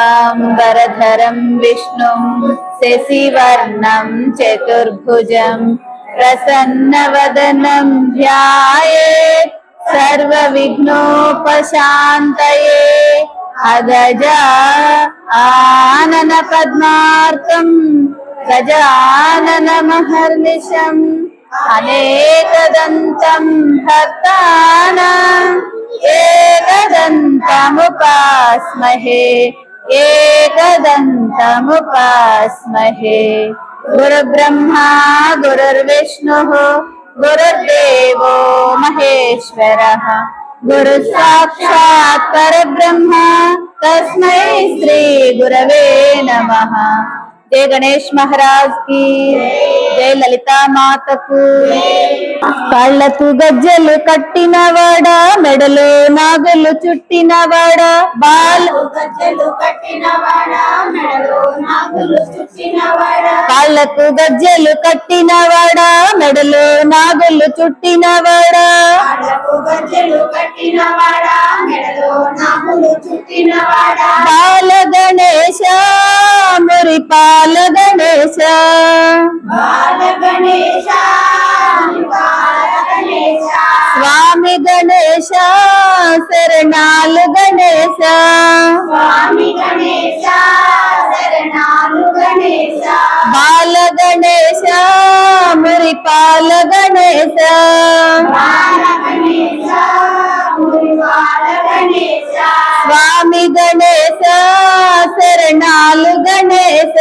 शुक्लांबरधरं विष्णुं शशिवर्णं चतुर्भुजं प्रसन्नवदनं ध्यायेत् सर्वविघ्नोपशान्तये अगजा आनन पद्मार्कं गजाननमहर्निशम् अनेकदन्तं भक्तानां एकदन्तमुपास्महे एकदन्तमुपास्महे। गुरुब्रह्मा गुरुर्विष्णुः गुरुर्देवो महेश्वरः गुरुसाक्षात् परब्रह्म तस्मै श्री गुरवे नमः। जय गणेश महाराज की जय, ललिता माता को। काళ్ళకు గజ్జలు కట్టినవాడా మెడలో నాగులు చుట్టినవాడా కాళ్ళకు గజ్జలు కట్టినవాడా మెడలో నాగులు చుట్టినవాడా బాల గణేశ మురి పాల గణేశ స్వామి గణేశ శరణాలు గణేశ బాల గణేశ మురి పాల గణేశ స్వామి గణేశ శరణాలు గణేశ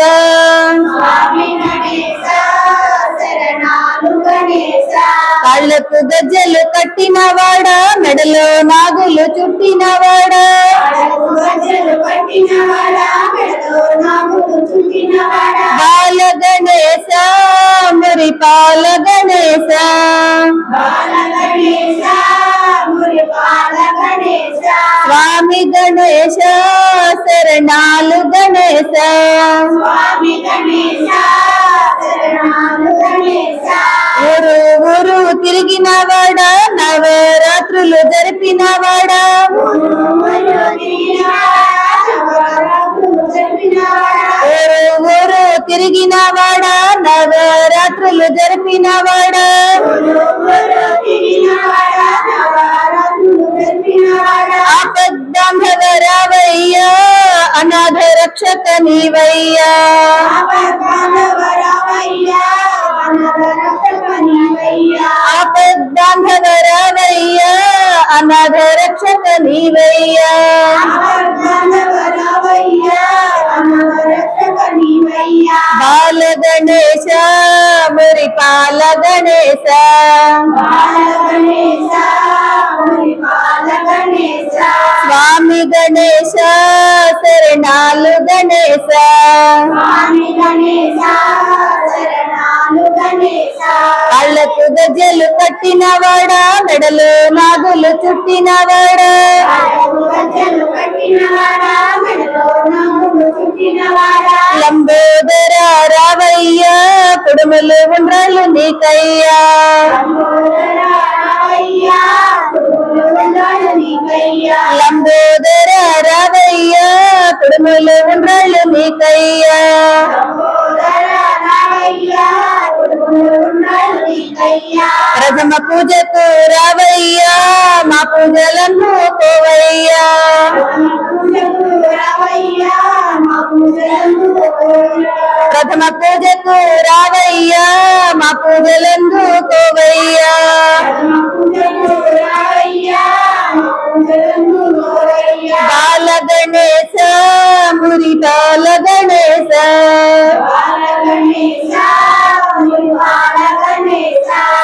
కాళ్ళకు గజ్జలు కట్టినవాడా మెడలో నాగులు చుట్టినవాడా బాల గణేశ మురి పాల గణేశ స్వామి గణేశ శరణాలు గణేశ ఊరు ఊరు తిరిగినవాడా నవరాత్రులు జరిపినవాడా ఊరు ఊరు తిరిగినవాడా నవరాత్రులు జరిపినవాడా ఆపద్బాంధవరావయ్యా అనాథ రక్షక నీవయ్యా ఆపద్బాంధవరావయ్యా అనాథ రక్షక నీవయ్యా బాల గణేశ మురి పాల గణేశ స్వామి గణేశ శరణాలు గణేశ కాళ్ళకు గజ్జలు కట్టినవాడా మెడలో నాగులు చుట్టినవాడా లంబోదర రావయ్యా కుడుములు ఉండ్రాలు నీకయ్యా లంబోదర రావయ్యా కుడుములు ఉండ్రాలు నీకయ్యా ప్రథమ పూజకు రావయ్యా మా పూజలను కోవయ్యా ప్రథమ పూజకు రావయ్యా మా పూజలను కోవయ్యా బాల గణేశ మురి బాల గణేశ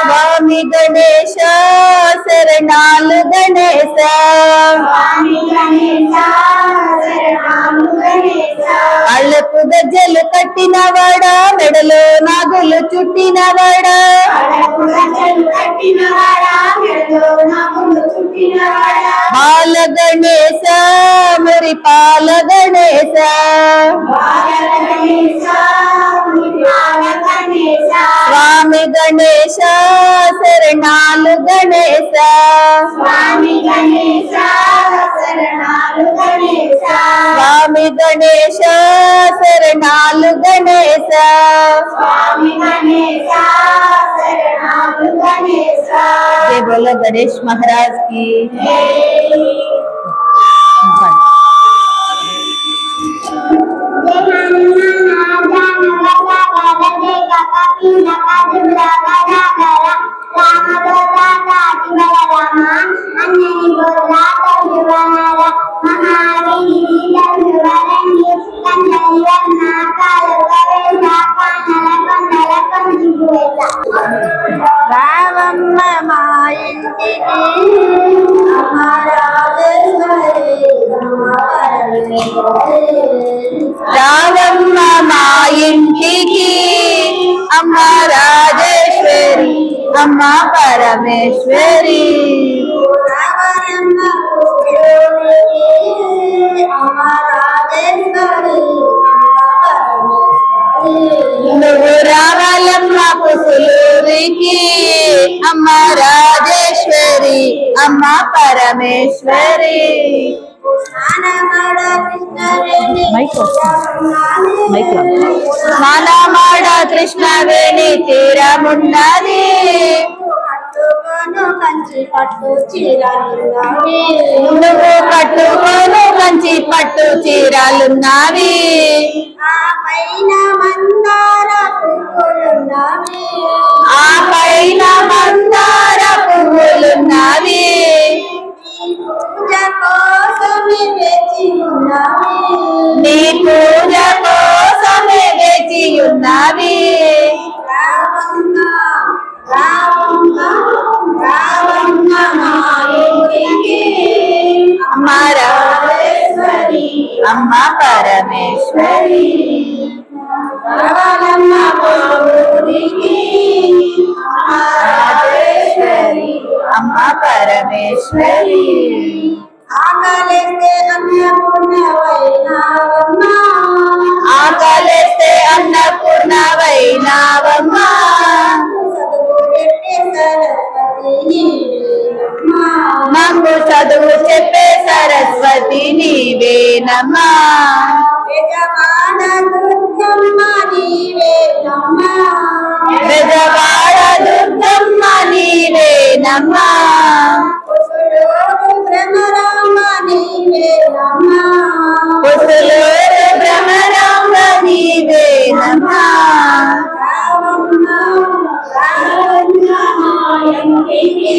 స్వామి గణేశ శరణాలు గణేశ కాళ్ళకు గజ్జలు కట్టినవాడా మెడలో నాగులు చుట్టినవాడా బాల గణేశ మురి పాల గణేశ గణేశ శరణాలు గణేశ స్వామి గణేశ శరణాలు గణేశ స్వామి గణేశ శరణాలు గణేశ స్వామి గణేశ శరణాలు గణేశ जय बोलो गणेश महाराज की రావమ్మ మా ఇంటికి అమ్మ రాజేశ్వరి రావమ్మ మా ఇంటికి అమ్మ రాజేశ్వరి అమ్మ పరమేశ్వరి రావమ్మ అమ్మ రాజేశ్వరి నువ్వు రావాలమ్మ పుసులూరికి అమ్మ రాజేశ్వరి అమ్మ పరమేశ్వరి స్నానమాడ కృష్ణవేణి తీరమున్నది కంచి పట్టు చీరలున్నవి నువ్వు కట్టుకోను కంచి పట్టు చీరలున్నవి ఆ పైన మందార పువ్వులున్నవి ఆ పైన మందార పువ్వులున్నవి పూజ కోసమే వేచి ఉన్నవి నీ పూజ కోసమే వేచి ఉన్నవి రావమ్మ రావమ్మ రావమ్మ మా ఇంటికి అమ్మ రాజేశ్వరి అమ్మ పరమేశ్వరి రావాలమ్మ మా ఊరికి అమ్మ రాజేశ్వరి అమ్మ పరమేశ్వరి ఆకలిస్తే అన్నపూర్ణవైనావమ్మ ఆకలిస్తే అన్నపూర్ణవైనావమ్మ మాకు చదువు చెప్పే సరస్వతి నీవేనమ్మా బెజవాడ దుర్గమ్మ నీవేనమ్మా బెజవాడ దుర్గమ్మ నీవేనమ్మా పుసులూరు భ్రమరామ నీవేనమ్మా పుసులూరు భ్రమరాంబ నీవేనమ్మా రావమ్మ రావమ్మ మా ఇంటికి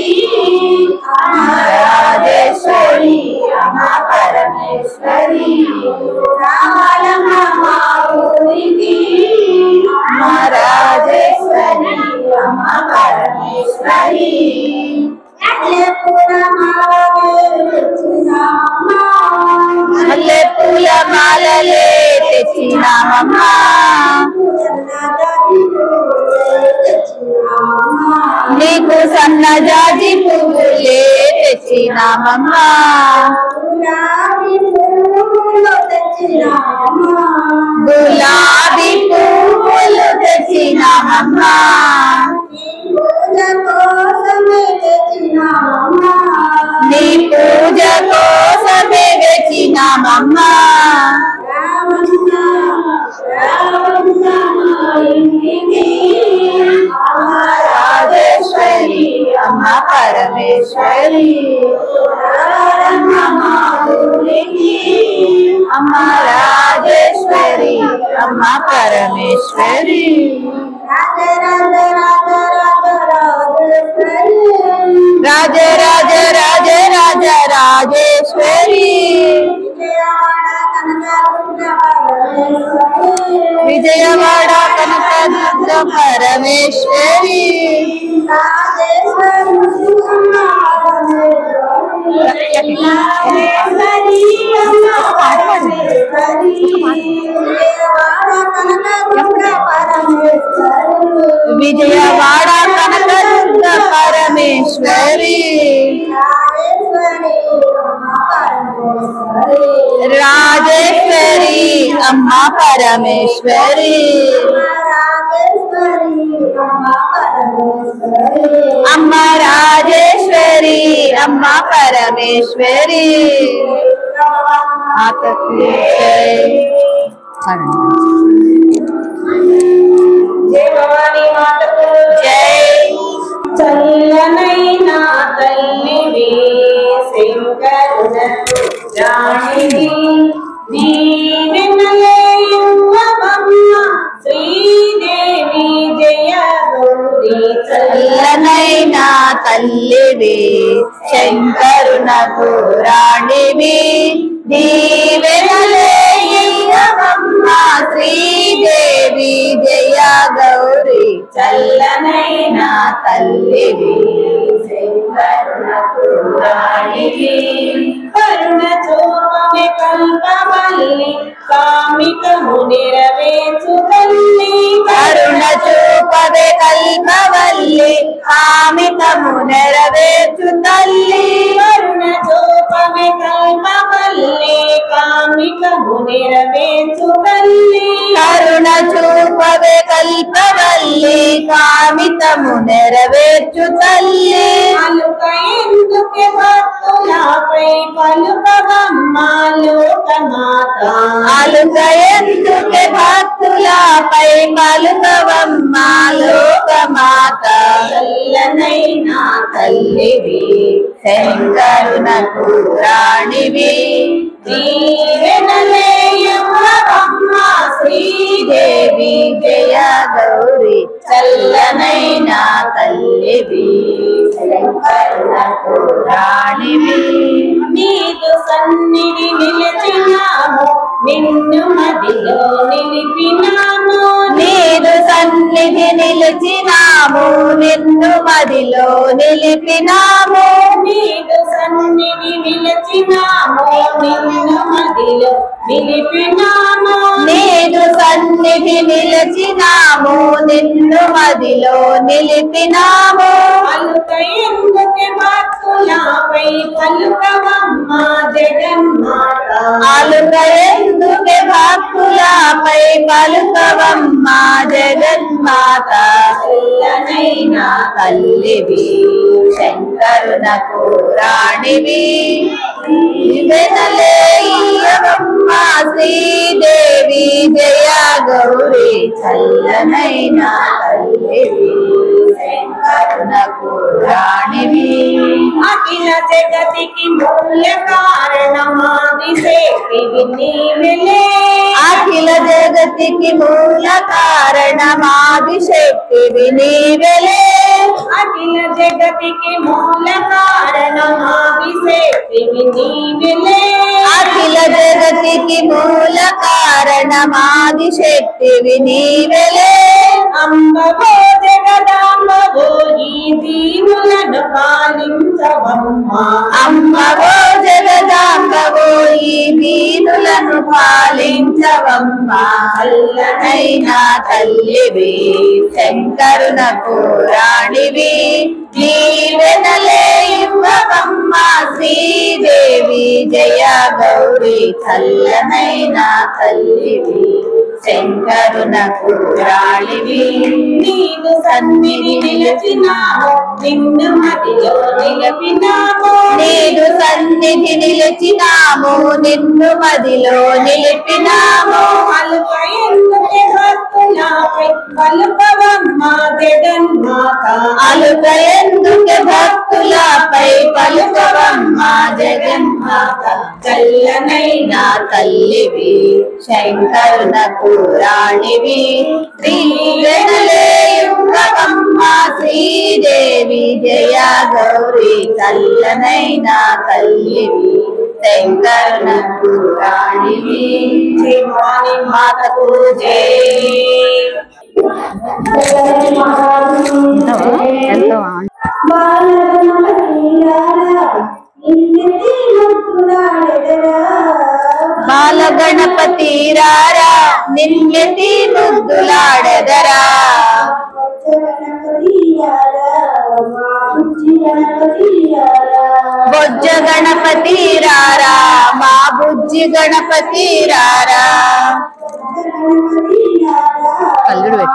అమ్మ రాజేశ్వరి అమ్మ పరమేశ్వరి రావాలమ్మ మా ఊరికి అమ్మ రాజేశ్వరి అమ్మ పరమేశ్వరి మల్లె పూల మాలలే తెచ్చినామమ్మా నీకు సన్నజాజి పువ్వులే తెచ్చినామమ్మా గులాబీ పువ్వులు తెచ్చినామమ్మా నీ పూజ కోసమే వెచ్చినామమ్మా రాజేశ్వరి అమ్మ పరమేశ్వరి అమ్మ రాజేశ్వరి అమ్మ పరమేశ్వరి రాజ రాజ రాజ రాజ రాజేశ్వరి విజయవాడ కనకదుర్గ పరమేశ్వరి విజయవాడ కనకదుర్గ పరమేశ్వరి రాజేశ్వరి అమ్మ పరమేశ్వరి అమ్మ రాజేశ్వరి అమ్మ పరమేశ్వరి మాతకు జై. జై భవానీ మాతకు జై. చల్లనైనా తల్లివి శంకరునకు రాణివి దీవెనలేయువమ్మ శ్రీదేవి జయ గౌరీ చల్లనైనా తల్లివి శంకరునకు రాణివి దీవెనలేయువమ్మ శ్రీదేవి జయ గౌరీ. చల్లనైనా తల్లివి శంకరునకు రాణివి కరుణ చూపమే కల్పవల్లి కామికము నెరవేర్చు తల్లి కరుణ చూపవే కల్పవల్లి కామితము నెరవేర్చు తల్లి. కరుణ చూపమే కల్పవల్లి కామికము నెరవేర్చు తల్లి కరుణ చూపవే కల్పవల్లి కామితము నెరవేర్చు తల్లి. అలుక ఎందుకే భక్తులపై పలుకవమ్మ లోకమాత అలుక ఎందుకే భక్తులపై పలుకవమ్మ లోకమాత. చల్లనైనా తల్లివి శంకరునకు రాణివి దీవెనలేయువమ్మ శ్రీదేవి జయ గౌరీ. చల్లనైనా తల్లివి శంకరునకు రాణివి నీదు సన్నిధి నిలిచినాము నిన్ను మదిలో నిలిపినాము నీదు సన్నిధి నిలిచినాము నిన్ను మదిలో నిలిపినాము. నీదు సన్నిధి నిలిచినాము నిన్ను మదిలో నిలిపినాము నీదు సన్నిధి నిలిచినాము నిన్ను మదిలో నిలిపినాము. పలుక ఎందుకే భక్తులపై పలుకవమ్మ జగన్మాత అలుక ఎందుకే భక్తులపై పలుకవమ్మ జగన్మాత. చల్లనైనా తల్లివి శంకరునకు రాణివి దీవెనలేయువమ్మ శ్రీదేవి జయ గౌరీ. చల్లనైనా తల్లివి శంకరునకు రాణివి అఖిల జగతికి మూల కారణమాది శక్తివి నీవెలే అఖిల జగతికి మూల కారణమాది శక్తివి నీవెలే. అఖిల జగతికి మూల కారణమాది శక్తివి నీవెలే అఖిల జగతికి మూల కారణమాది శక్తివి నీవెలే. అంబవో జగదాంబవో ఈ దీనులను పాలించవమ్మ అమ్మవో జగదాంబవో ఈ దీనులను పాలించవమ్మ. చల్లనైనా తల్లివి శంకరునకు రాణివి దీవెనలేయువమ్మ శ్రీదేవి జయ గౌరీ. చల్లనైనా తల్లివి శంకరునకు రాణివి నీదు సన్నిధి నిలిచినాము నిన్ను మదిలో నిలిపినాము నీదు సన్నిధి నిలిచినాము నిన్ను మదిలో నిలిపినాము. పలుక ఎందుకే భక్తులపై పలుకవమ్మ జగన్మాత అలుక ఎందుకే భక్తులపై పలుకవమ్మ జగన్మాత. చల్లనైనా తల్లివి శంకరునకు రాణివి దీవెనలేయువమ్మ శ్రీదేవి జయ గౌరీ. చల్లనైనా తల్లివి శంకరునకు రాణివి. జై భవానీ మాతకు జై బాలగణపతి రారా నిన్నెతి ముద్దులాడెదరా. బొజ్జ గణపతి రారా మా బుజ్జి గణపతి రారా. కల్లుడు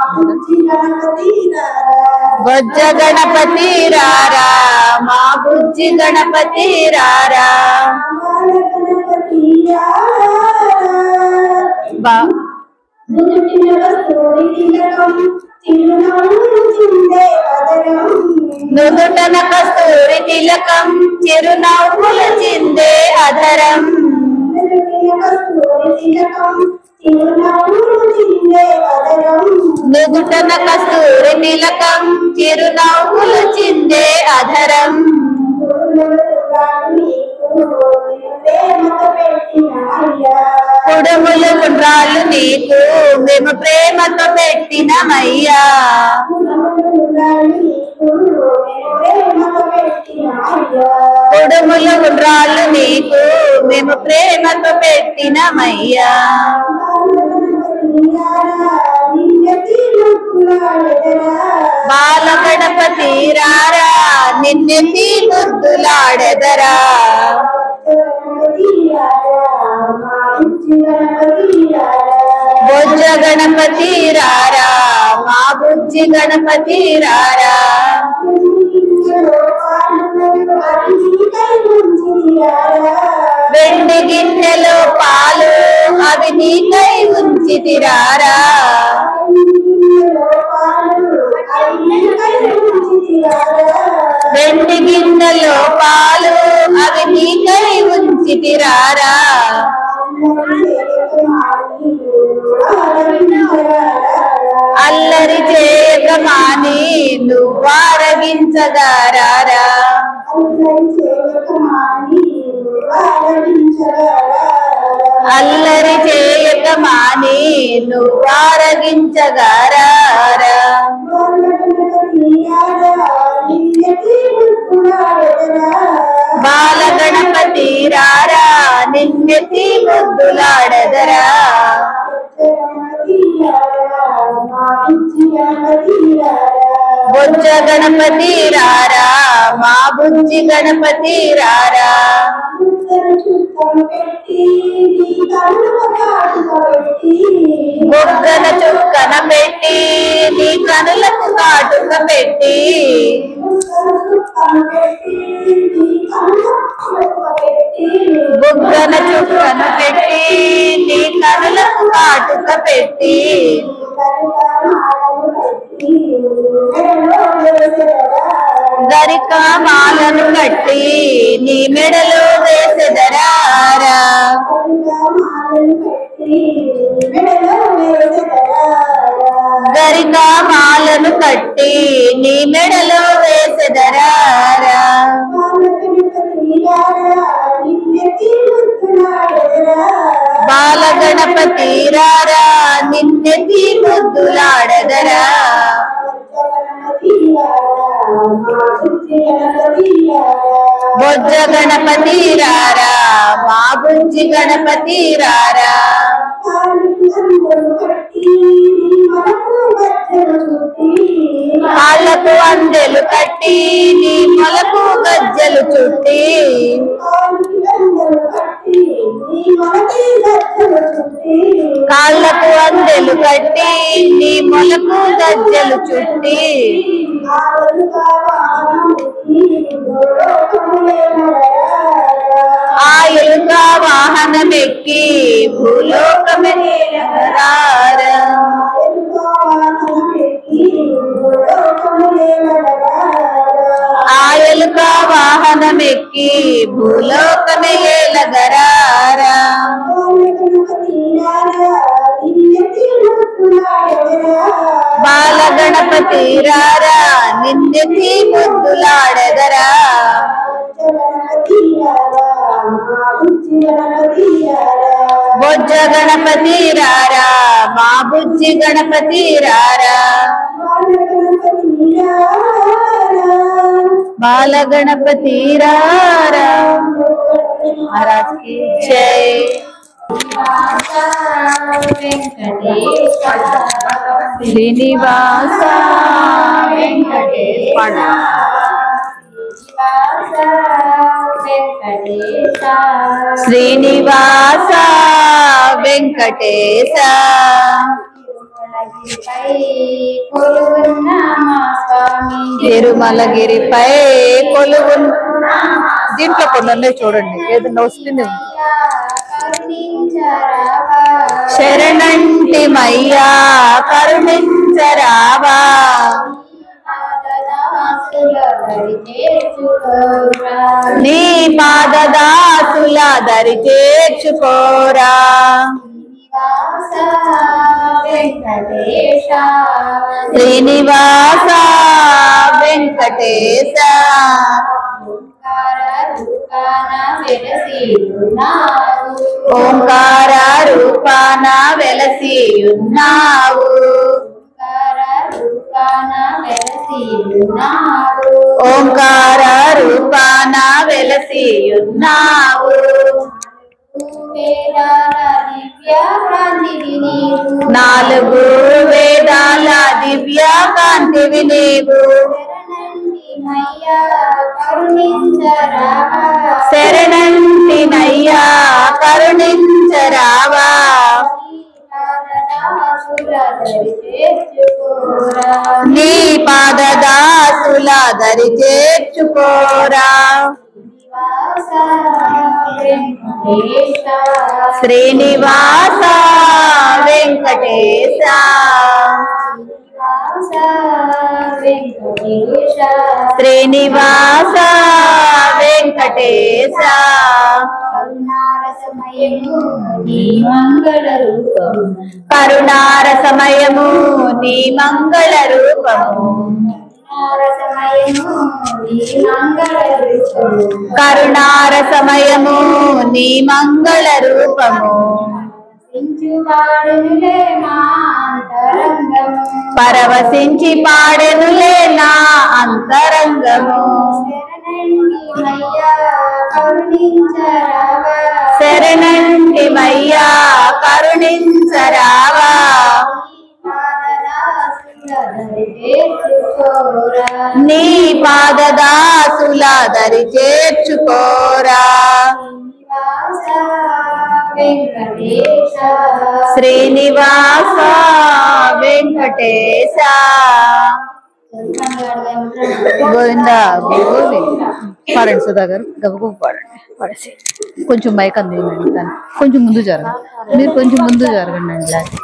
బొజ్జ గణపతి రారా మా బుజ్జి గణపతి రారా నుదుటన కస్తూరి తిలకం చిరునవ్వుల చిందే అధరం నుదుటన కస్తూరి తిలకం చిరునవ్వుల చిందే అధరం కుడుములు గుండ్రాలు నీకు మేము ప్రేమతో పెట్టినమయ్యా కుడుములు గుండ్రాలు నీకు మేము ప్రేమతో పెట్టినమయ్యా బాల గణపతి రారా నిన్నెత్తి ముద్దులాడెదరా బొజ్జ గణపతి రారా మా బుజ్జి గణపతి రారా వెండి గిన్నెలో పాలు అవి నీకై ఉంచితిరారా వెండి గిన్నెలో పాలు అవి నీకై ఉంచితిరారా అల్లరి చేయక మాని నువ్వారగించగారారా అల్లరి చేయక మాని నువ్వారగించగారారా బాల గణపతి రారా నిన్నెత్తి ముద్దులాడెదరా బొజ్జ గణపతి రారా మా బుజ్జి గణపతి రారా బొగ్గన చుక్కన పెట్టి నీ కనులకు కాటుక పెట్టి బొగ్గన చుక్కన పెట్టి నీ కనులకు కాటుక పెట్టి గరిక మాలను కట్టి నీ మెడలో వేసెదరారా గరిక మాలను కట్టి నీ మెడలో వేసెదరారా బాల గణపతి రారా నిన్నెత్తి ముద్దులాడెదరా బొజ్జ గణపతి రారా మా బుజ్జి గణపతి రారా కాళ్ళకు అందెలు కట్టి నీ మొలకు గజ్జలు చుట్టి కాళ్ళకు అందెలు కట్టి నీ మొలకు గజ్జలు చుట్టి ఆయులుక వాహనమెక్కి భూలోకమెరారా ఆయలుక వాహనమెక్కి భూలోకమేలగరారా బాల గణపతి రారా నిన్నెత్తి ముద్దులాడెదరా బొజ్జ గణపతి రారా మా బుజ్జి గణపతి రారా బాల గణపతి రారా महाराज की जय। श्रीनिवास वेंकटेश వెంకటేశ శ్రీనివాస వెంకటేశ తిరుమలగిరిపై కొలువున్న దీంట్లో కొన్ని చూడండి ఏదన్నా వస్తుంది శరణంటి మయ్యా కరుణించరావా నీ పాదదాసుల దరి చేర్చుకోరా వెంకటేశ శ్రీనివాస వెంకటేశ ఓంకార రూపాన వెలసి ఉన్నావు ఓంకార రూపాన వెలసి ఉన్నావు నాలుగు వేదాల దివ్య కాంతివి నీవు శరణంటి నయ్యా కరుణించరావా నీ పాదదాసుల దరి చేర్చుకోరా శ్రీనివాస వెంకటేశ శ్రీనివాస వెంకటేశ కరుణార సమయము నీ మంగళ రూపము కరుణార సమయము నీ మంగళ రూపము పరవశించి పాడెనులే నా అంతరంగము శరణంటి మయ్యా కరుణించరావా నీ పాదదాసుల దరి చేర్చుకోరా శ్రీనివాస వెంకటేశ గోవింద గోవింద పాడండి సుధాకర్ గబగబ పాడండి పడేసి కొంచెం మైక్ అందిందండి తను కొంచెం ముందు జరగండి మీరు కొంచెం ముందు జరగండి అండి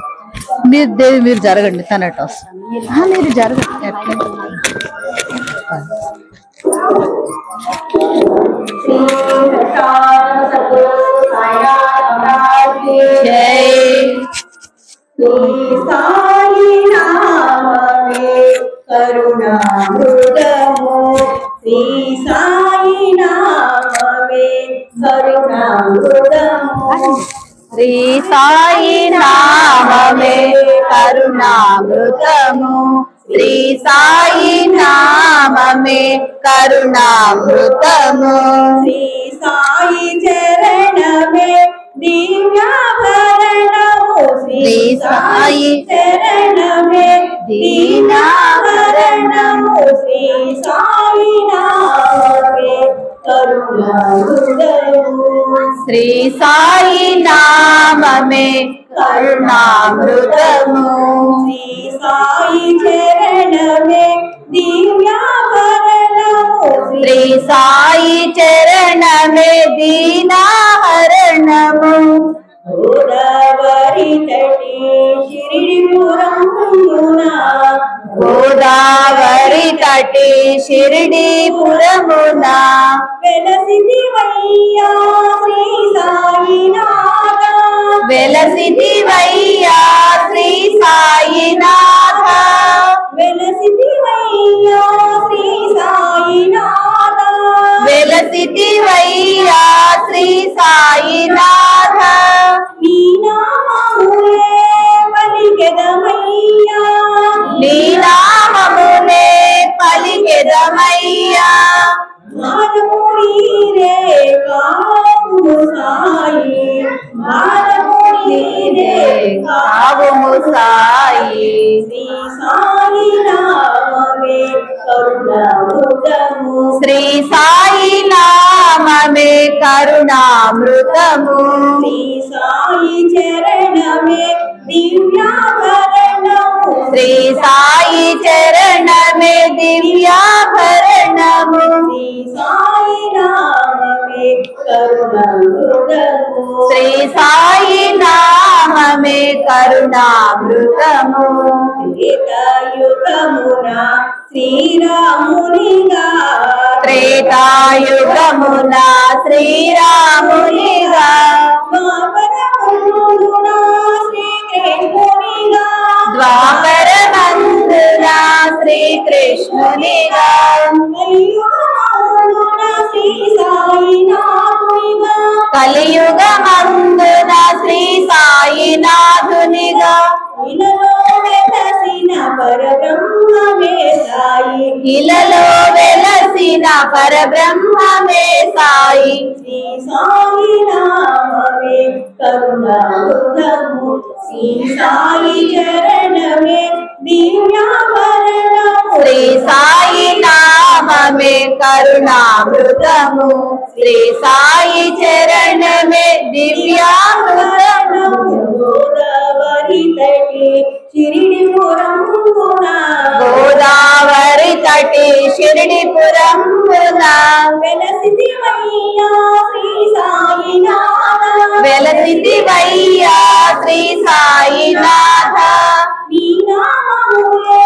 మీరు దేవి మీరు జరగండి తన అట్ట వస్తుంది మీరు జరగండి జై సాయి నామమే కరుణామృతము శ్రీ సాయి నామమే కరుణామృతము శ్రీ సాయి నామమే కరుణామృతము శ్రీ సాయి నామమే కరుణామృతము శ్రీ సాయి చరణమే దీనాభరణము శ్రీ సాయి చరణమే దీనాభరణము శ్రీ సాయి నామమే కరుణామృతము శ్రీ సాయి నామమే కరుణామృతము శ్రీ సాయి చరణమే దివ్యాభరణము శ్రీ సాయి చరణమే దీనాహరణము గోదావరి తటి షిరిడిపురమున గోదావరి తటి షిరిడిపురమున వెలసిదివయ్యా శ్రీ సాయినాథ వెలసిదివయ్యా శ్రీ సాయినాథ వెలసిదివయ్యా శ్రీ సాయినాథ వెలసిదివయ్యా శ్రీ సాయినాథ నీ నామములే పలికెదమయ్యా నీ నామమునే పలికెదమయ్యా మానము నీరే కావుము సాయి మానము నీరే కావుము సాయి శ్రీ సాయి నామమే కరుణామృతము శ్రీ సాయి నామమే కరుణామృతము శ్రీ సాయి చరణమే దివ్యాభరణము శ్రీ సాయి చరణమే దివ్యాభరణము శ్రీ సాయి నామమే కరుణామృతము శ్రీ సాయి నామమే కరుణామృతము త్రేతాయుగమున శ్రీరామునిగా త్రేతాయుగమున శ్రీరామునిగా ద్వాపరమందున శ్రీకృష్ణునిగా ద్వాపరమందున శ్రీకృష్ణునిగా కలియుగమందున శ్రీ సాయినాథునిగా ఇలలో వెలసిన పరబ్రహ్మమే సాయి శ్రీ సాయి నామమే కరుణామృతము శ్రీ సాయి చరణమే దివ్యాభరణము శ్రీ సాయి నామమే కరుణామృతము శ్రీ సాయి చరణమే దివ్యామృతము గోదావరి తటి షిరిడిపురమున గోదావరి తటి షిరిడిపురమున వెలసిదివయ్యా శ్రీ సాయినాథ వెలసిదివయ్యా శ్రీ సాయినాథ నీ నామములే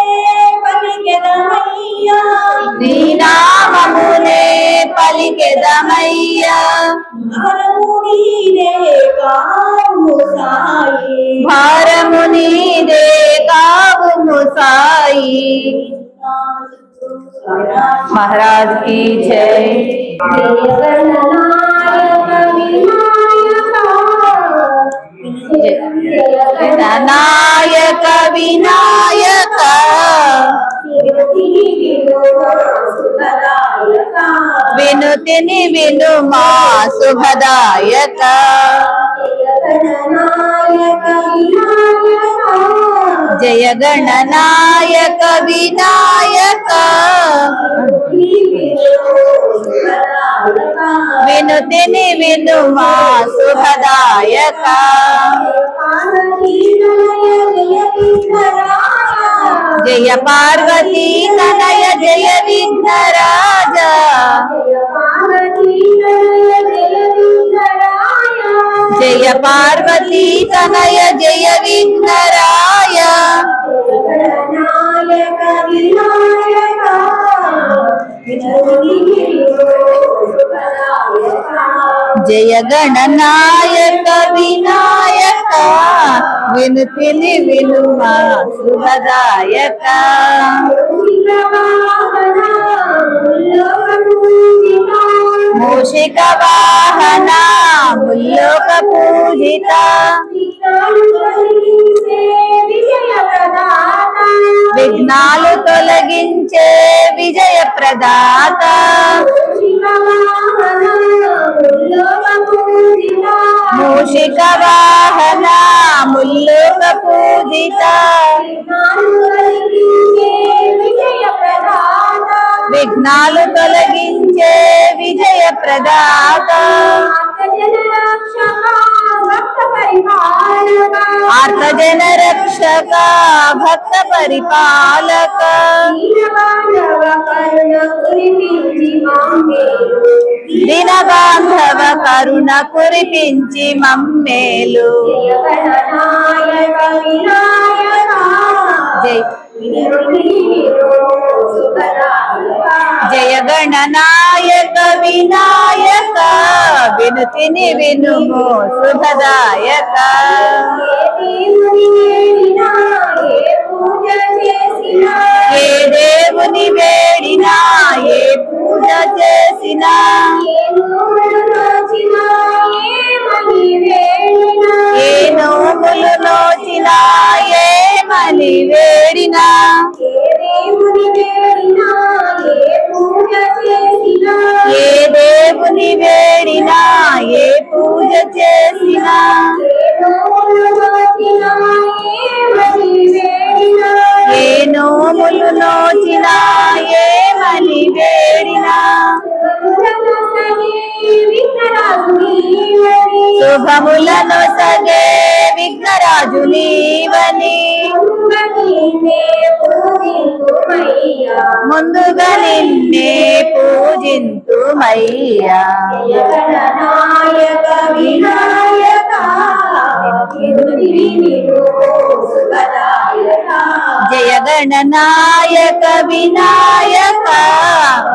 పలికెదమయ్యా నీ నామమునే పలికెదమయ్యా భారము నీదే కావు సాయి భారము నీదే కావుము సాయి महाराज की जय नायक विनायक विनुतिनि विनुमा शुभदायक जय गणनायक विनायक विनुतिनि विनुमा शुभदायक जय पार्वती तनय जय विघ्नराज जय पार्वती तनय जय विघ्नराय जय गणनायक विनायक विनुतिनि विनुमा शुभदायक मूषिक वाहना मुल्लोक पूजिता విఘ్నాలు తొలగించే విజయ ప్రదాత మూషిక వాహన ముల్లోక పూజిత విఘ్నాలు తొలగించే విజయ ప్రదాత ఆర్తజన రక్షక భక్త పరిపాలక దీన బాంధవ కరుణ కురిపించి మమ్మేలు జై జయ గణనాయక వినాయక వినుతిని వినుము శుభదాయక ఏ దేవుని వేడినా ఏ పూజ చేసినా ఏ నోములు నోచినా ఏ మని వేడినా ఏ దేవుని వేడినా ఏ పూజ చేసినా ఏ నోములు నోచినా ఏ మని వేడినా శుభములను సగే విఘ్నరాజు నీవని ముందుగా నిన్నే పూజింతుమయ్యా నాయక వినాయక జయ గణనాయక వినాయక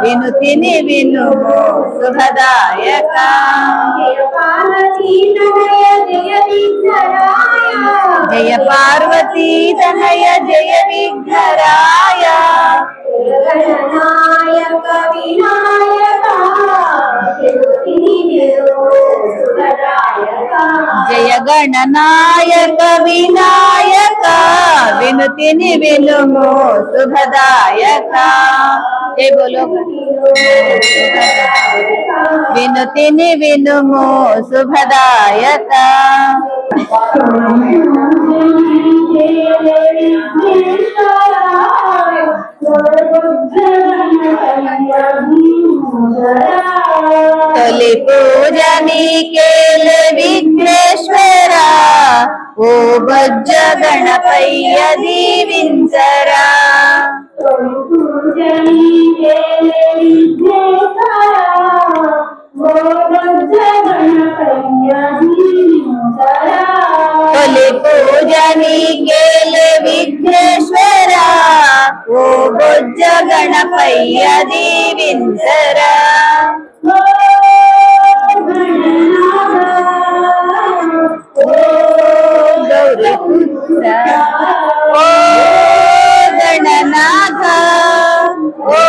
వినుతిని వినుము శుభదాయక జయ పార్వతీ తనయ జయ విఘ్నరాయ గణనాయక వినాయక జయ గణనాయక వినాయక వినుతిని వినుము శుభదాయక జయ బోలో వినుతిని వినుము శుభదాయక తొలి పూజ నీకేలే విఘ్నేశ్వరా ఓ బొజ్జ గణపయ్య దీవించరా తొలి పూజ నీకేలే విఘ్నేశ్వరా ఓ బొజ్జ గణపయ్య దీవించరా గౌరీ పుత్ర ఓ గణనాథ ఓ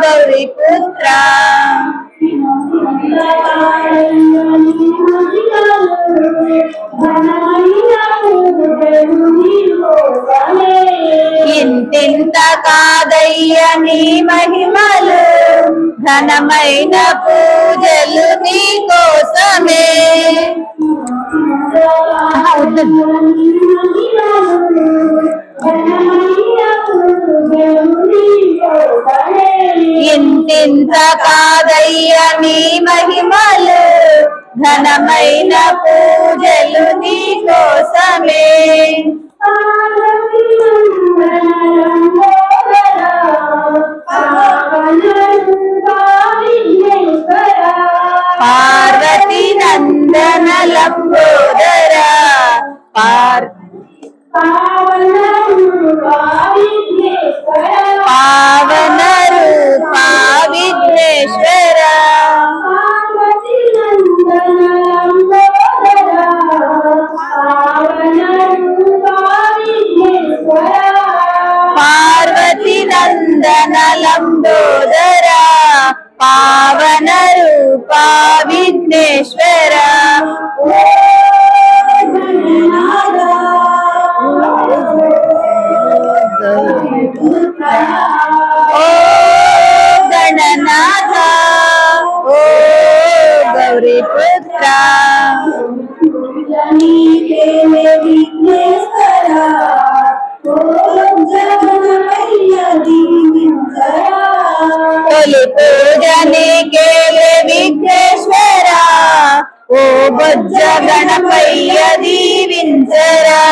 గౌరీ పుత్ర ఇంతింత కాదయ్య నీ మహిమలు ఘనమైన పూజలు నీ కోసమే ఇంతింత కాదయ్య నీ మహిమలు ఘనమైన పూజలు నీ కోసమే పార్వతి నందన లంబోదర పావన రూపా విఘ్నేశ్వర పార్వతి నందన లంబోదర పావన రూపా విఘ్నేశ్వర ఓ గణనాథ ఓ గౌరీ పుత్ర తొలి పూజ నీకేలే విఘ్నేశ్వరా ఓ బొజ్జ గణపయ్య దీవించరా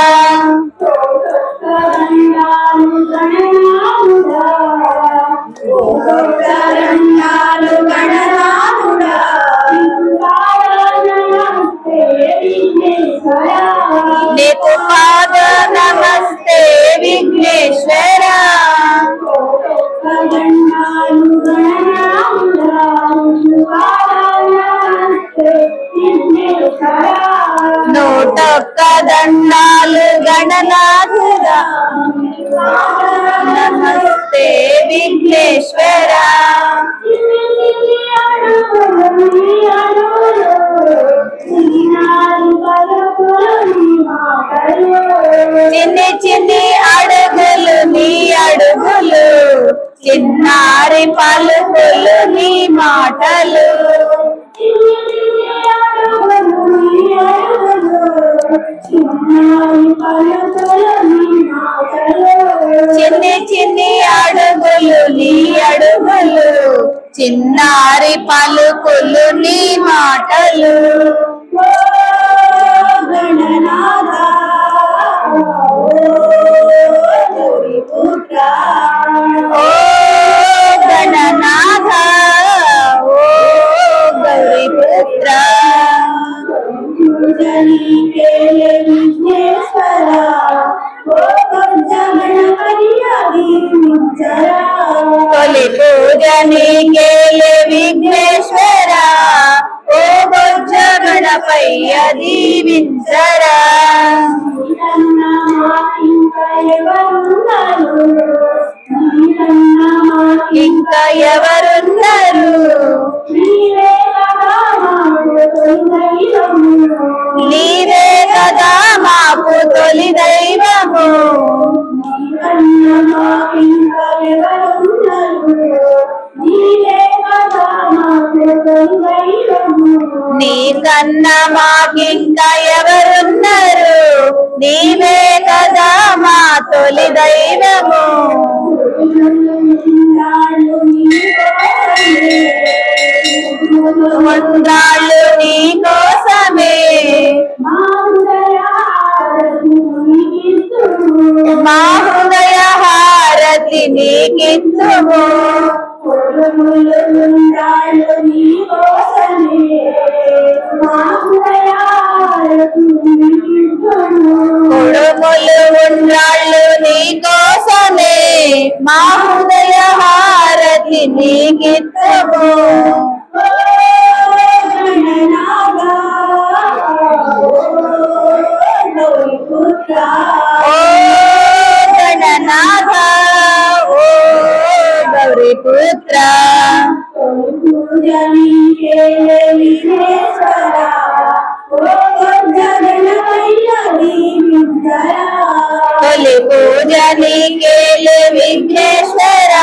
నీకు పాద నమస్తే విఘ్నేశ్వరా నూటొక్క దండాలు గణనాథుడా నమస్తే విఘ్నేశ్వరా చిన్ని చిన్ని అడుగులు నీ అడుగులు చిన్నారి పలుకులు నీ మాటలు చిన్ని చిన్ని అడుగులు నీ అడుగులు చిన్నారి పలుకులు నీ మాటలు నీకేలే విఘ్నేశ్వర ఓ బొజ్జ గణపయ్య దీవించరా ఇంకా ఎవరున్నారు నీవే కదా మాకు తొలి దైవము నీకన్నా మాకింకా ఎవరున్నారు నీవే కదా మా తొలి దైవము వందనాలు నీ కోసమే మా హృదయ హారతి నీకిత్తుము కొడుకులు ఉండ్రాళ్ళు నీ కోసమే మా హృదయ హారతి నీకిత్తుము ఓ గణనాథ ఓ గౌరీపుత్ర తొలి పూజ నీకేలే విఘ్నేశ్వర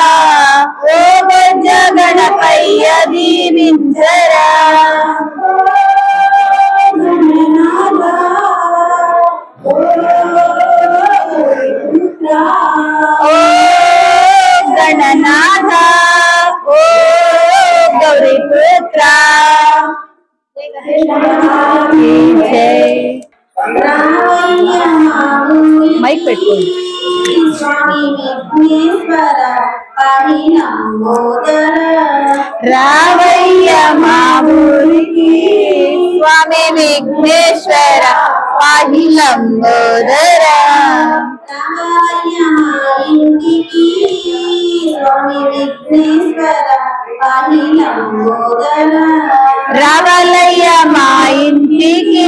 ఓ బొజ్జ గణపయ్య దీవించరా ఓ గణనాథ ఓ గౌరీపుత్ర మైక్ పెట్టుకోండి రావయ్య మా ఊరికి స్వామి విఘ్నేశ్వర పాహిలంబోదర రావలయ్య మా ఇంటికి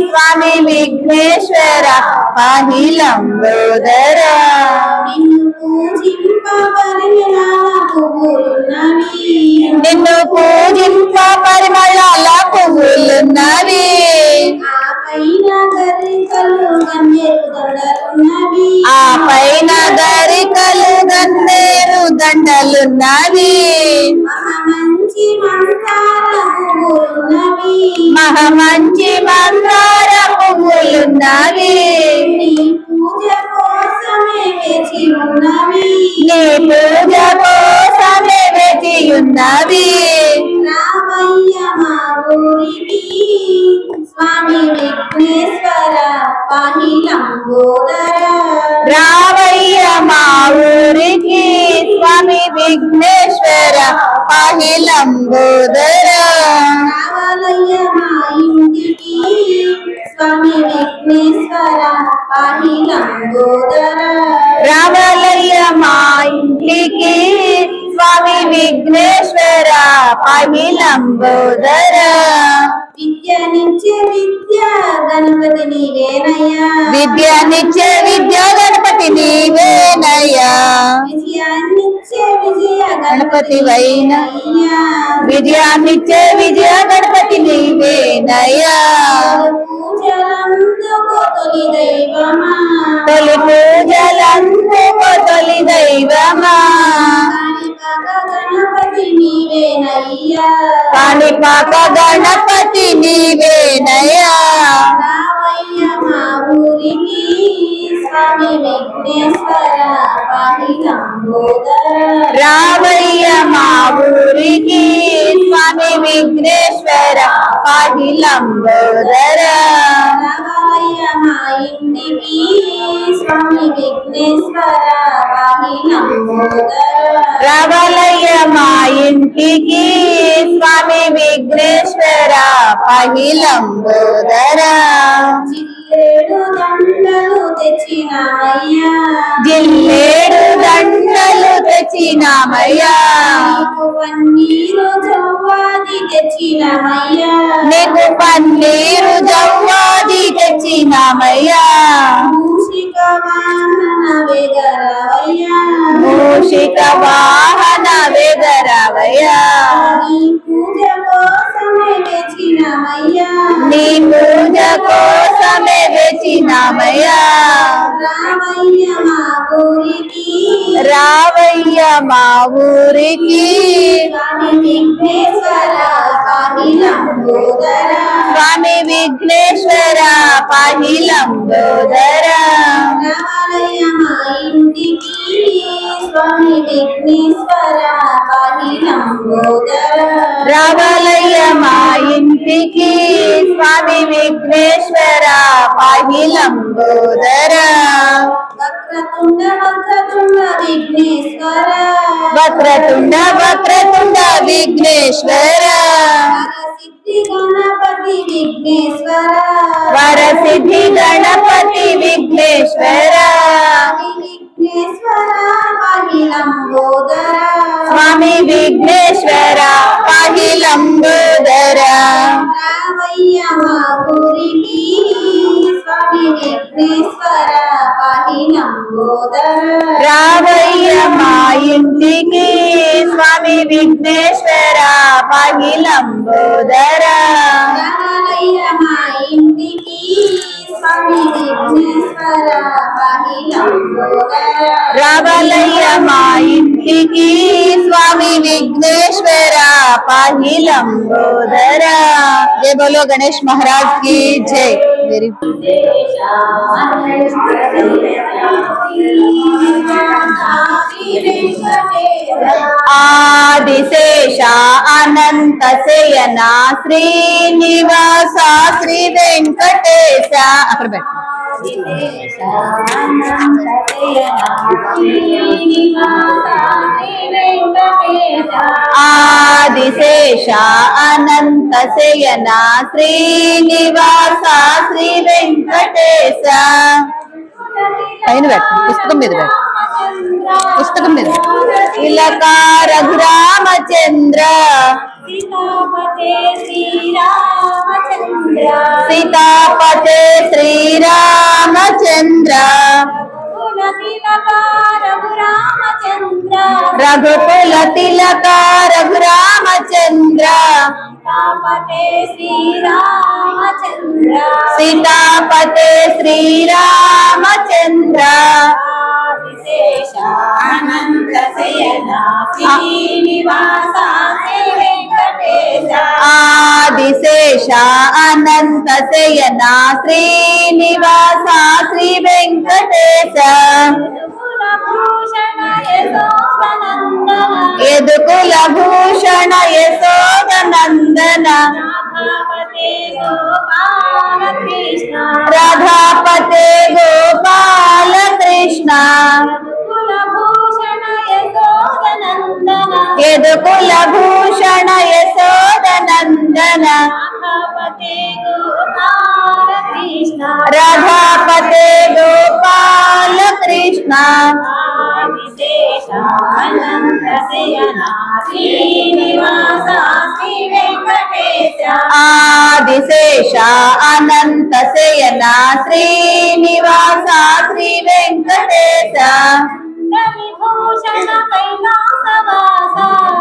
స్వామి విఘ్నేశ్వర పాహిలంబోదర నిన్ను పూజింప పరిమళాల పువ్వులున్నవి ఆ పైన గరికలు గన్నేరు దండలున్నవి మహమంచి మందార పువ్వులున్నవి నీ పూజ కోసమే వేచి ఉన్నవి రావయ్య మా ఊరికి స్వామి విఘ్నేశ్వర పాహిలంబోదర రావయ్య మా ఊరికి స్వామి విఘ్నేశ్వర పాహిలంబోదర రావయ్య మా ఇంటికి స్వామి విఘ్నేశ్వర పాహిలంబోదర రావలయ్య మా ఇంటికి స్వామి విఘ్నేశ్వర పాహిలంబోదర విద్యానిచ్చే విద్యా గణపతి నీవేనయ్యా విద్యానిచ్చే విద్యా గణపతి నీవేనయ్యా విజయాన్నిచ్చే విజయ గణపతి వైనయ్యా విజయాన్నిచ్చే విజయ గణపతి నీవేనయ్యా పూజలందుకో తొలి దైవమా తొలి పూజలందుకో తొలి దైవమా గణపతి నీవేనయ్యా కాణిపాక గణపతి నీవేనయ్యా రావయ్య మా ఊరికి స్వామి విఘ్నేశ్వర పాహిలంబోదర రావయ్య మా ఊరికి స్వామి విఘ్నేశ్వర పాహిలంబోదర రావయ్య మా ఇంటికి స్వామి విఘ్నేశ్వర పాహిలంబోదర రావలయ్య మా ఇంటికి స్వామి విఘ్నేశ్వర పాహిలంబోదర జిల్లేడు దండలు తెచ్చినామయ్యా జిల్లేడు దండ కుండలు తెచ్చినామయ్యా నీకు పన్నీరు జవ్వాది తెచ్చినమయ్యా నీకు పన్నీరు జవ్వాది తెచ్చినామయ్యా మూషిక వాహన వెగరవయ్యా మూషిక వాహన వెగరవయ్యా నీ పూజ కోసమే తెచ్చినమయ్యా నీ పూజ కోసమే తెచ్చినామయ్యా రామయ్య మా ఊరికి రావయ్య మా ఊరికి స్వామి విఘ్నేశ్వర పాహిలంబోదర స్వామి విఘ్నేశ్వర పాహిలంబోదర రామయ్య మా ఇంటికి స్వామి విఘ్నేశ్వర పాహిలంబోదర రావలయ్య మా ఇంటికి స్వామి విఘ్నేశ్వర పాహిలంబోదర వక్రతుండ వక్రతుండ విఘ్నేశ్వర వక్రతుండ వక్రతుండ విఘ్నేశ్వర వరసిద్ధి గణపతి విఘ్నేశ్వర వరసిద్ధి గణపతి విఘ్నేశ్వర విఘ్నేశ్వర పాహిలంబోదర స్వామి విఘ్నేశ్వర పాహిలంబోదర రామయ్య మా ఊరికి స్వామి విఘ్నేశ్వర పాహిలంబోదర రావయ్య మా ఇంటికి స్వామి విఘ్నేశ్వర పాహిలంబోదర రామయ్య మా ఇంటికి స్వామి విఘ్నేశ్వర పాహిలంబోదర రావలయ్య మా ఇంటికి స్వామి విఘ్నేశ్వర పాహిలంబోదర జై బోలో గణేష్ మహారాజ్ की जय वेरी ఆదిశేష అనంత శయన శ్రీనివాస శ్రీ వెంకటేశ అక్కడ పెట్టు ఆదిశేష అనంత శయన శ్రీనివాస శ్రీ వెంకటేశ పైన పెట్టు పుస్తకం మీద పెట్టు పుస్తకం మీద తిలక రఘురామచంద్ర సీతాపతే శ్రీరామచంద్ర రఘుకుల తిలక రఘురామచంద్ర సీతాపతే శ్రీరామచంద్ర అనంత శయన శ్రీనివాస శ్రీ వెంకటేశ ఆదిశేష అనంత శయన శ్రీనివాస శ్రీ వెంకటేశ యదుకుల భూషణ యశోదనందన రాధాపతే గోపాల కృష్ణ యదుకుల భూషణ యశోదనందన రాధాపతే గోపాల కృష్ణ ఆదిశేష అనంత శయన శ్రీనివాస శ్రీ వెంకటేశ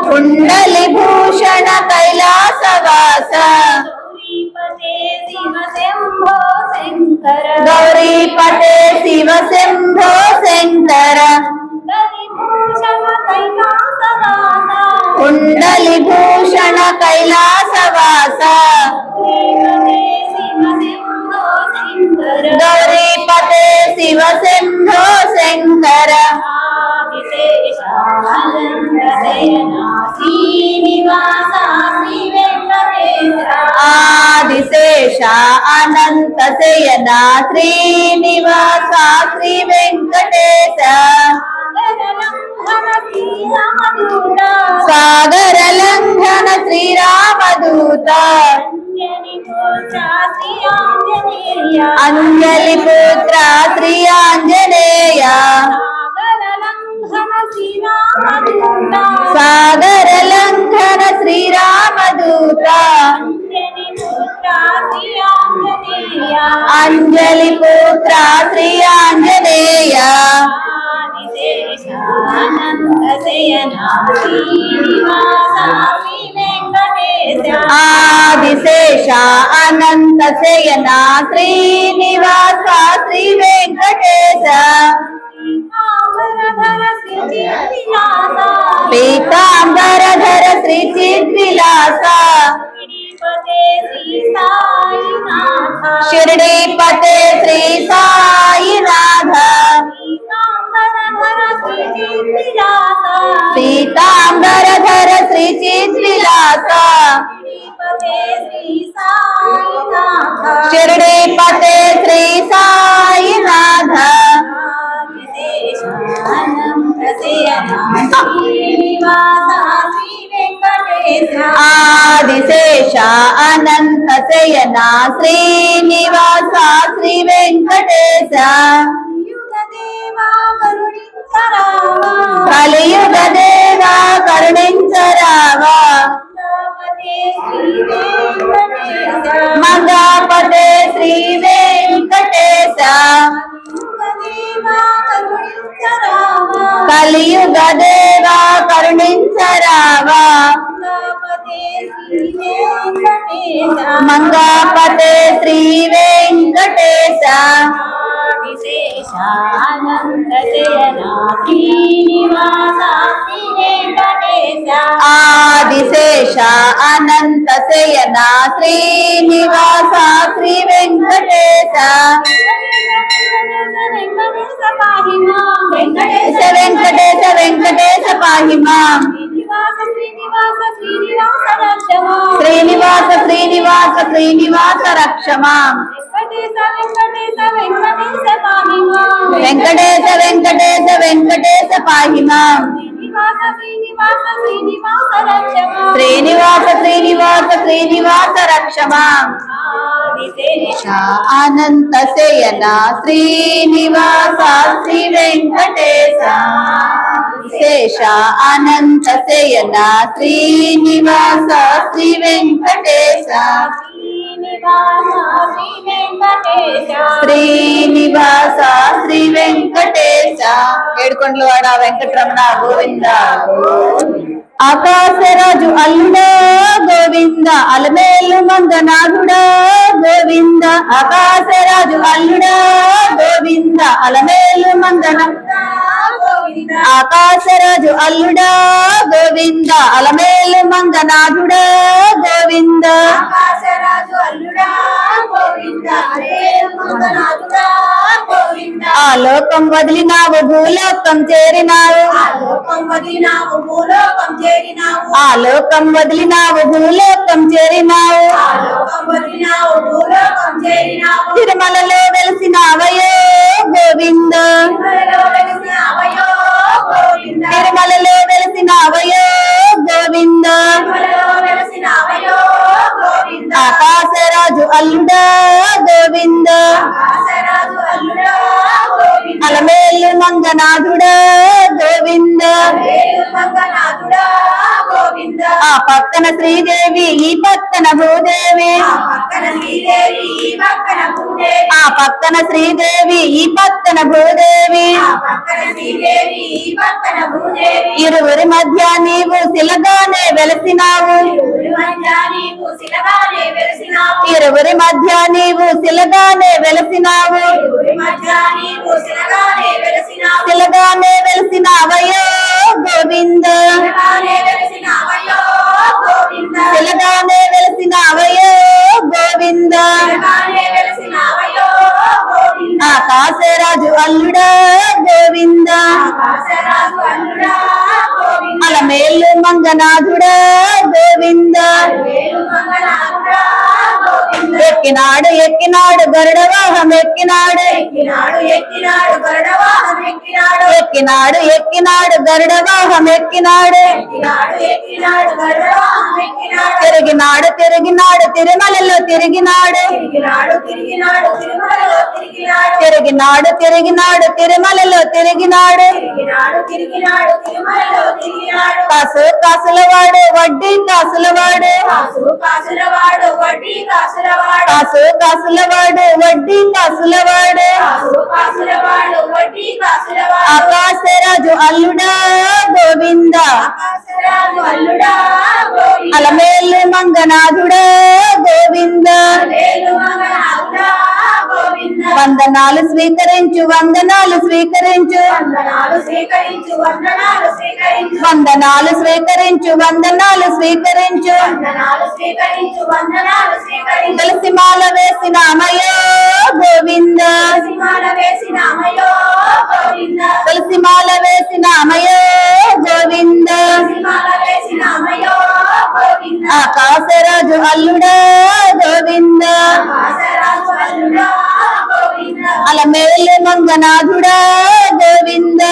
కుండలి భూషణ కైలాసవాస గౌరీపతే శివ శంభో శంకర కుండలి భూషణ కైలాసవాస గౌరీపతే శివ శంభో శంకర ఆదిశేష అనంత శయన శ్రీనివాస శ్రీ వెంకటేశ సాగర లంఘన శ్రీరామదూత అంజలి పుత్ర శ్రీ ఆంజనేయ శ్రీరామదూత సాగర లంఘన శ్రీరామదూత అంజని పుత్ర శ్రీ ఆంజనేయ అంజలి పుత్ర శ్రీ ఆంజనేయ ఆదిశేష అనంత శయన శ్రీనివాస శ్రీ వెంకటేశ ఆదిశేష అనంత శయన శ్రీనివాస శ్రీ వెంకటేశ పీతాంబరధర శ్రీ చిద్విలాస పీతాంబరధర శ్రీ చిద్విలాస శ్రీపతే శ్రీ సాయినాథ షిరిడీపతే శ్రీ సాయినాథ పీతాంబరధర శ్రీ చిద్విలాస పీతాంబరధర శ్రీ చిద్విలాస శ్రీపతే శ్రీ సాయినాథ షిరిడీపతే శ్రీ సాయినాథ ఆదిశేష అనంత శయన శ్రీనివాస శ్రీ వెంకటేశ ఆదిశేష అనంత శయన శ్రీనివాస శ్రీ వెంకటేశ యుగదేవా కరుణించరావా కలియుగ దేవా కరుణించరావా మంగాపతే శ్రీ వెంకటేశ మంగాపతే శ్రీ వెంకటేశ యుగదేవా కరుణించరావా కలియుగ దేవా కరుణించరావా మంగాపతే శ్రీ వెంకటేశ మంగాపతే శ్రీ వెంకటేశ విశేషానంద శయన శ్రీనివాస శ్రీ వెంకటేశ ఆదిశేష అనంత శయన శ్రీనివాస శ్రీ వెంకటేశ వెంకటేశ పాహి మాం వెంకటేశ వెంకటేశ వెంకటేశ పాహి మాం శ్రీనివాస శ్రీనివాస శ్రీనివాస రక్షమా శ్రీనివాస శ్రీనివాస శ్రీనివాస రక్ష మాం వెంకటేశ వెంకటేశ వెంకటేశ పాహి మాం వెంకటేశ వెంకటేశ వెంకటేశ పాహి మాం శ్రీనివాస శ్రీనివాస శ్రీనివాస రక్షమా శ్రీనివాస శ్రీనివాస శ్రీనివాస రక్ష మాం విశేష అనంత శయన శ్రీనివాస శ్రీ వెంకటేశ శేష అనంత శయన శ్రీనివాస శ్రీ వెంకటేశ శ్రీనివాస శ్రీ వెంకటేశ శ్రీనివాస శ్రీ వెంకటేశ ఏడుకొండలవాడ వెంకటరమణ గోవింద ఆకాశరాజు అల్లుడా గోవింద అలమేలు మంగనాథుడా గోవింద ఆకాశరాజు అల్లుడా గోవింద అలమేలు మంగన గోవింద ఆకాశరాజు అల్లుడా గోవింద అలమేలు మంగనాథుడా గోవింద ఆకాశరాజు అల్లుడా గోవింద మంగనాథుడా గోవింద ఆ లోకం వదిలినావు భూలోకం చేరినావు ఆ లోకం వదిలినావు భూలోకం చేరినావు ఆ లోకం వదిలినావు భూలోకం చేరినావు ఆ లోకం వదిలినావు భూలోకం చేరినావు తిరుమలలో వెలిసినావయో గోవింద తిరుమలలో వెలిసినావయో గోవింద తిరుమలలో వెలిసినావయో గోవింద తిరుమలలో వెలిసినావయో గోవింద ఆకాశరాజు అల్లుడా గోవింద ఆకాశరాజు అల్లుడా గోవింద అలమేలు మంగనాథుడా గోవింద మంగనాథుడా గోవింద ఆ పక్కన శ్రీదేవి ఈ పక్కన భూదేవి ఆ పక్కన శ్రీదేవి ఈ పక్కన భూదేవి ఆ పక్కన శ్రీదేవి ఈ పక్కన భూదేవి ఆ పక్కన శ్రీదేవి ఈ పక్కన భూదేవి ఇరువురి మధ్య నీవు శిలగానే వెలసినావు ఊరి మధ్య నీవు శిలగానే వెలిసినావు ఇరువురి మధ్య నీవు శిలగానే వెలసినావు ఊరి మధ్య నీవు శిలగానే వెలిసినావు శిలగానే వెలసినావయో గోవింద శిలగానే వెలిసినావయ్యో గోవింద శిలగానే వెలసినావయో గోవింద శిలగానే వెలిసినావయ్యో గోవింద ఆకాశరాజు అల్లుడా గోవింద ఆకాశరాజు అల్లుడా గోవింద అలమేలు మంగనాథుడా గోవింద వేలు మంగనాథుడా గోవింద ఎక్కినాడు ఎక్కినాడు గరుడ వాహనం ఎక్కినాడు ఎక్కినాడు ఎక్కినాడు గరుడవాహనం ఎక్కినాడు ఎక్కినాడు ఎక్కినాడు గరుడ వాహనం ఎక్కినాడు తిరిగినాడు తిరిగినాడు తిరుమలలో తిరిగినాడు తిరిగినాడు తిరిగినాడు తిరుమలలో తిరిగినాడు కాసు కాసులవాడు వడ్డీ కాసులవాడు కాసు కాసులవాడు వడ్డీ కాసులవాడు ఆకాశరాజు అల్లుడా గోవింద అలమేలు మంగనాథుడా గోవింద వందనాలు స్వీకరించు వందనాలు స్వీకరించు వందనాలు స్వీకరించు వందనాలు స్వీకరించు తులసి మాల వేసినామయో గోవింద తులసి మాల వేసినామయో గోవింద ఆకాశరాజు అల్లుడా గోవింద అలమేలు మంగనాథుడా గోవింద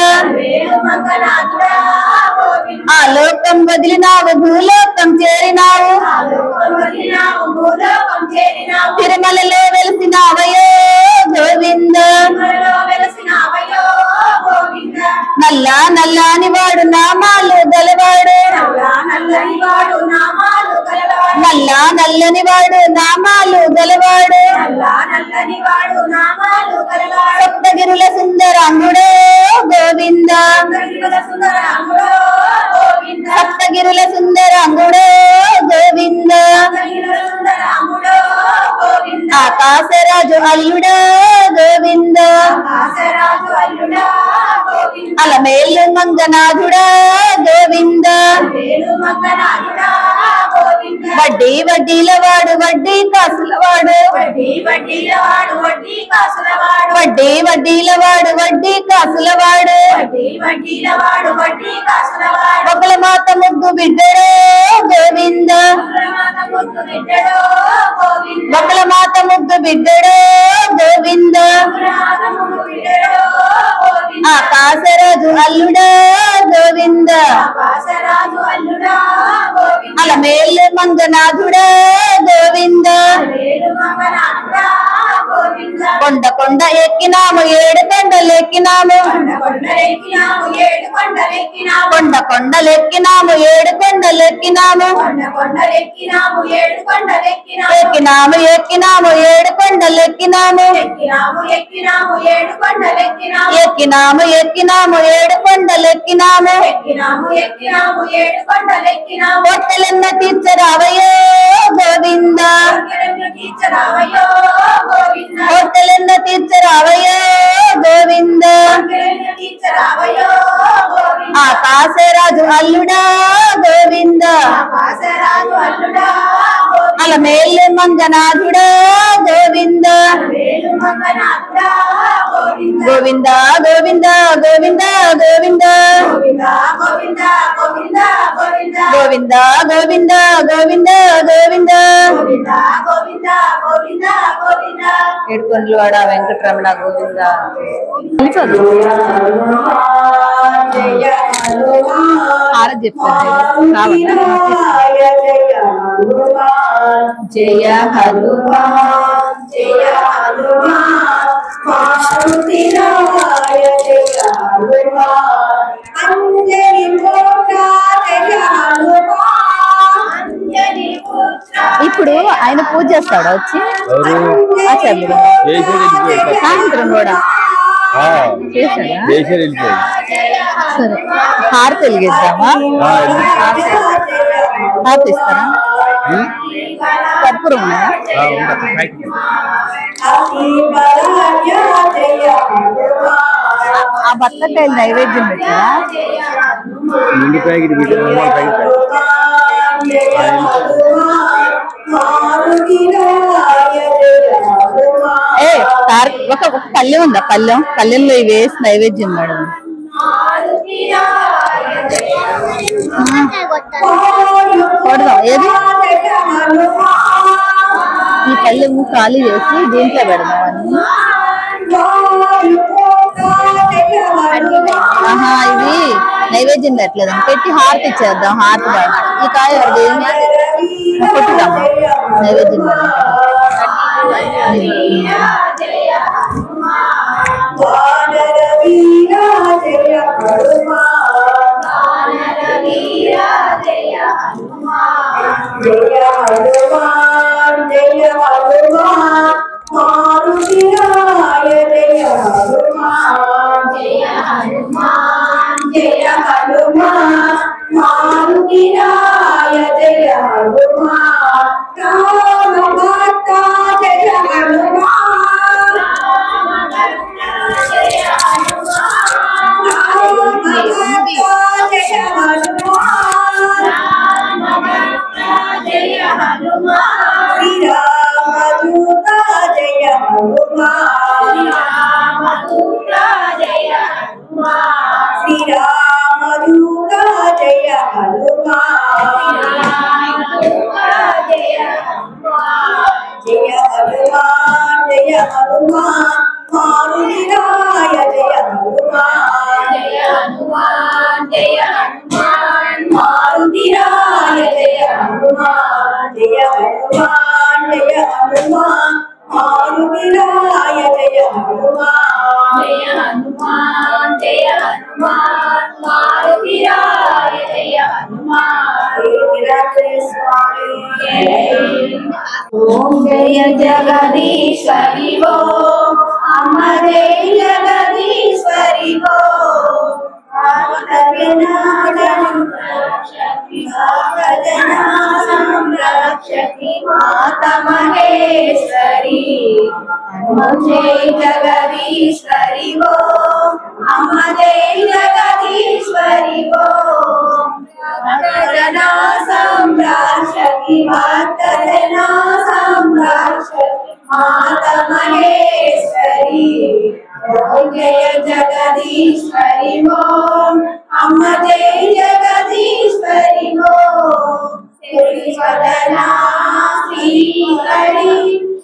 ఆ లోకం వదిలినావు భూలోకం చేరినావు తిరుమలలో వెలిసినావయో గోవింద నల్ల నల్లాని వాడు నామాలు గలవాడు నల్ల నల్లని వాడు నామాలు గలవాడు సప్తగిరుల సుందరాంగుడే గోవింద సప్తగిరుల సుందరాంగుడే గోవింద ఆకాశరాజు అల్లుడా గోవింద అలమేలు మంగనాథుడా గోవింద వడ్డీ వడ్డీల వాడు వడ్డీ కాసుల వాడు వడ్డీ వడ్డీల వాడు వడ్డీ కాసుల వాడు ఒకల మాత ముద్దు బిడ్డడో గోవింద ఒకల మాత ముద్దు బిడ్డడో గోవింద ఆకాశరాజు అల్లుడా గోవింద అలమేలు మంగనాథుడా గోవింద కొండ కొండ ఎక్కినాము ఏడు కొండలు ఎక్కినాము కొండ కొండలు ఎక్కినాము ఏడు కొండలు ఎక్కినాము ఎక్కినాము ఎక్కినాము ఏడు కొండలు ఎక్కినాము ఎక్కినాము ఎక్కినాము ఏడు కొండలు ఎక్కినాము పొట్టలెన్న తీర్చరావయో గోవింద పొట్టలెన్న తీర్చరావయో గోవింద ఆకాశరాజు అల్లుడా గోవింద అలమేలు మంగనాథుడా గోవింద గోవింద గోవింద గోవింద గోవింద గోవింద గోవింద గోవింద గోవింద ఏడుకొండలవాడ వెంకటరమణ గోవింద ఆరది చెప్పారు జయ హనుమాన్ జయ ఇప్పుడు ఆయన పూజ చేస్తాడు వచ్చి సాయంత్రం కూడా సరే హారతి వెలిగిద్దామా హారతి ఇస్తారా కర్పూరం ఆ బత్తకాయలు నైవేద్యం పెట్టారా ఒక పల్లెం ఉందా పల్లెంలో ఇవి వేసి నైవేద్యం మేడం కొడదాం ఏది ఈ పల్లెము ఖాళీ చేసి దీంట్లో పెడదాం అని నైవేద్యం పెట్టలేదండి, పెట్టి హారతి ఇచ్చేద్దాం. హారతి బాగా ఈ కాయ కొట్టుదాం నైవేద్యం ओम जय जगदीश्वरी वो अम्मा जय जगदीश्वरी वो संरक्षति माता महेश्वरी। जय जगदीश्वरी वो अम्मा जय जगदीश्वरी वो भक्तजना संरक्षति भक्तजना संरक्षति माता महेश्वरी। जय जगदीश्वरी वो अम्मा जय जगदीश्वरी वो श्रीवदना श्रीकरी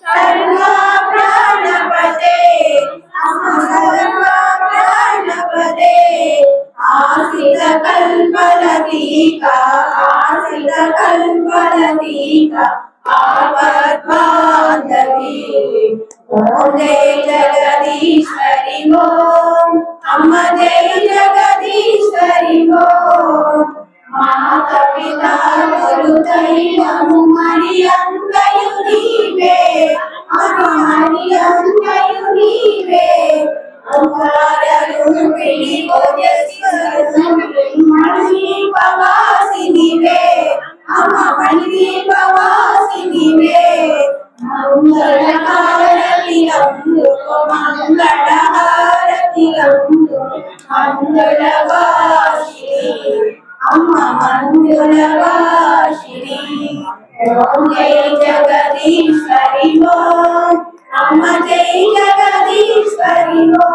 सर्वा प्राणपते अम्मा सर्वा प्राणपते आश्रित कल्पलतिका आश्रित कल्पलतिका आपद्बान्धवी। ओम जय जगदीश्वरी वो अम्मा जय जगदीश्वरी वो माता पिता गुरु दैवमु मरि अंतयु नीवे मरि अंतयु नीवे रूपिणी मणि पवासिनी वे अम्मा मणि पवासिनी वे मंगलहारति अमृतो मंगलहारति अमृतो मंगलवासिनी अम्मा मंगलवासिनी। ओम जय जगदीश्वरी वो अम्मा जय जगदीश्वरी वो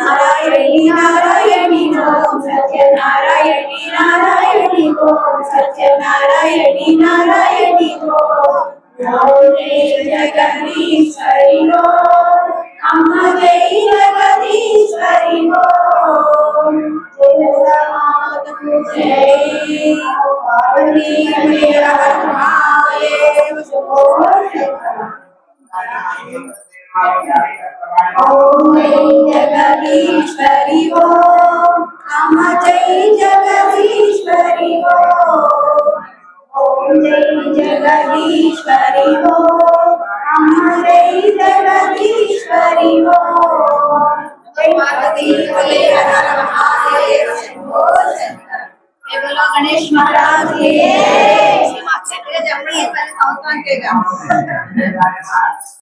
नारायणी नारायणी ओम सत्य नारायणी नारायणी ओम सत्य नारायणी नारायणी ओम जय जगदीश्वरी वो अम्मा जय जगदीश्वरी वो जय पार्वती मेरा महादेव ओम जय जगदीश्वरी वो अम्मा जय जगदीश्वरी वो ओम जय जगदीश्वरी वो अम्मा जय जगदीश्वरी वो जय पार्वती मेरा महादेव बोलो गणेश महाराज के जब ये पहले संवत्सराనికి